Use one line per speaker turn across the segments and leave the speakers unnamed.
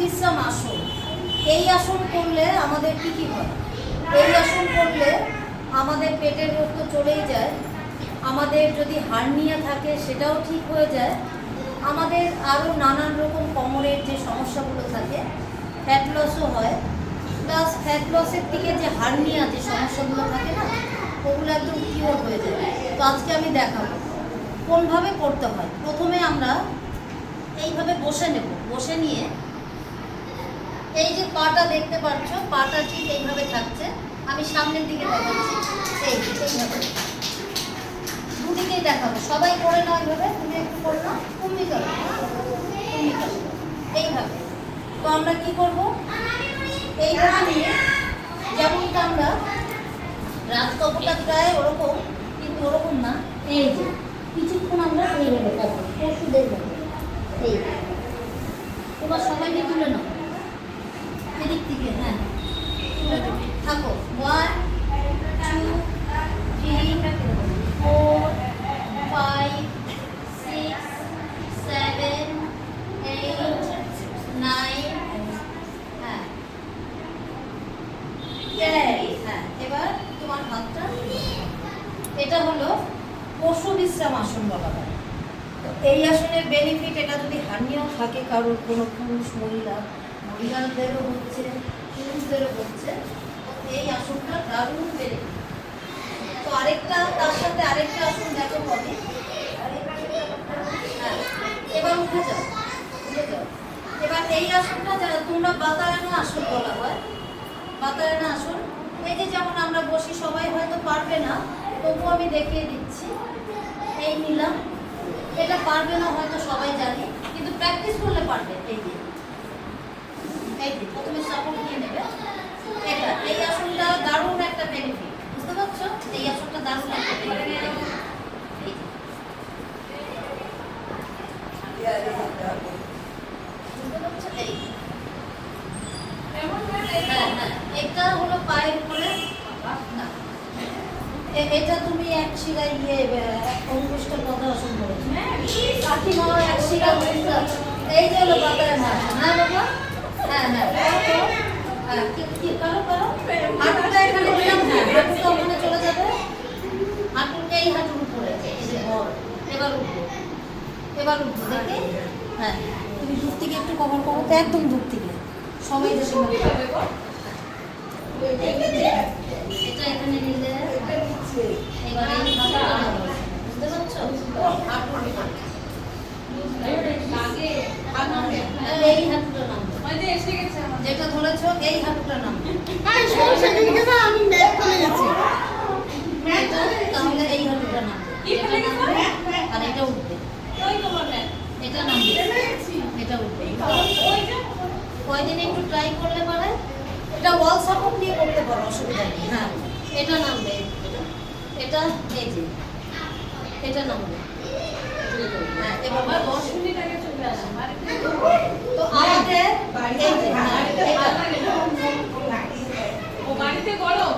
বিশ্রাম আসন। এই আসন করলে আমাদের কি হয়? এই আসন করলে আমাদের পেটের রোগ তো চলেই যায়, আমাদের যদি হার্নিয়া থাকে সেটাও ঠিক হয়ে যায়, আমাদের আরও নানান রকম কোমরের যে সমস্যাগুলো থাকে, ফ্যাট লসও হয়, প্লাস ফ্যাট লসের দিকে যে হার্নিয়া যে সমস্যাগুলো থাকে না, ওগুলো একদম কিওর হয়ে যায়। তো আজকে আমি দেখাবো কোনভাবে করতে হয়। প্রথমে আমরা এইভাবে বসে নেব, বসে নিয়ে এই যে পাটা দেখতে পাচ্ছ, পাটা ঠিক এইভাবে থাকছে, আমি সামনের দিকে দেখাচ্ছি, এইভাবে দুদিকেই দেখাবো, সবাই করে নাও এইভাবে। তুমি একটু করে নাও, তুমি করো, এইভাবে। তো আমরা কি করব, এইভাবে নিয়ে যেমনটা আমরা রাজকপটা প্রায় ওরকম, কিন্তু ওরকম না, এই যে কিছুক্ষণ আমরা এইভাবে থাকবো, পশুদের মতো। এই এবার সবাইকে তুলে নাও এদিক থেকে, হ্যাঁ তুলে থাকো। 1 2 3 4 5 6 7 8 9, হ্যাঁ 10। হ্যাঁ, এবার তোমার হাতটা, এটা হলো পশু বিশ্রাম আসন বলা হয়। এই আসনের বেনিফিট, এটা যদি হার্নিয়াও থাকে কারোর, কোনো পুরুষ মহিলাদেরও হচ্ছে, পুরুষদেরও হচ্ছে, এই আসনটা দারুণ বেনিফিট। তো আরেকটা, তার সাথে আরেকটা আসন দেখো হবে। হ্যাঁ, এবার উঠে যাও, উঠে যাও। এবার এই আসনটা যারা তোমরা বাতায়না আসন বলা হয়, বাতায়না আসন। এই যে যেমন আমরা বসি, সবাই হয়তো পারবে না, তবুও আমি দেখিয়ে দিচ্ছি। এই নিলাম, এটা পারবে না হয়তো সবাই জানি, কিন্তু প্র্যাকটিস করলে পারবে। এই যে প্রথমে সাপোর্ট নিয়ে নেবে। এটা, এই আসনটা দারুণ একটা বেনিফিট, বুঝতে পারছো? এই আসনটা দারুণ একটা বেনিফিট। এটা হলো পায়ের উপরে, এটা তুমি এক শিরায় গিয়ে অঙ্কুষ্ঠ পদ্মাসন করেছো, কাকিমা এক শিরা। এই যে হলো বাতায়না আসন। হ্যাঁ বাবা, হ্যাঁ হ্যাঁ করো করো। হাঁটুটা এখানে দিলাম, হ্যাঁ হাঁটুটা ওখানে চলে যাবে, হাঁটুটা এই হাঁটুর উপরে। এবার উঠবো, এবার উঠবো দেখে। হ্যাঁ, তুমি দূর থেকে একটু কভার করো তো, একদম দূর থেকে সবাই যে সময় এটা এখানে নিলে, এবারে বুঝতে পারছো? এই হাঁটুটা নামবে, যেটা ধরেছো এই হাঁটুটা নামবে, তাহলে এই হাঁটুটা নামবে, আর এটা উঠবে, এটা নামবে, এটা উঠবে। কয়দিন একটু ট্রাই করলে পারে, এটা ওয়াল সাপোর্ট দিয়ে করতে পারো, অসুবিধা নেই। হ্যাঁ, এটা নামবে, এটা এই যে এটা নামবে। হ্যাঁ, এবার 10 মিনিট আগে চলে আসে। তো আমাদের বাড়িতে করো,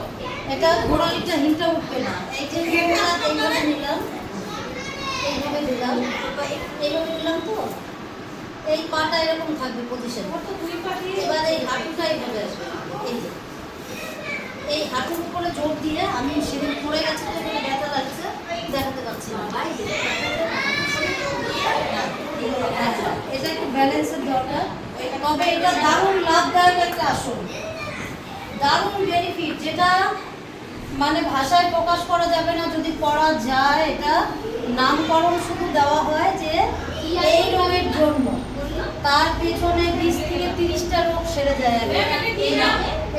এটা ঘোড়ালিটা হিলটা উঠবে না। এই যে এইভাবে নিলাম, এইভাবে নিলাম, এইভাবে নিলাম, তো এই পাটা এরকম থাকবে পজিশন। এবার এই হাঁটুটা এইভাবে আসবে, এই যে এই হাঁটুর উপরে জোর দিয়ে, আমি সেদিন পড়ে গেছে তো এখানে ব্যথা লাগছে, দেখাতে পারছি না। এটা একটু ব্যালেন্সের দরকার, তবে এটা দারুণ লাভদায়ক একটা আসন, দারুণ বেনিফিট, যেটা মানে ভাষায় প্রকাশ করা যাবে না যদি করা যায়। এটা নামকরণ শুধু দেওয়া হয় যে এই রোগের জন্য, তার পেছনে 20 থেকে 30টা রোগ সেরে যায়।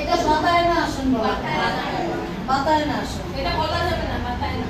এটা বাতায়না আসন বলা হয়, বাতায়না আসন। এটা বলা যাবে না, বাতায়না।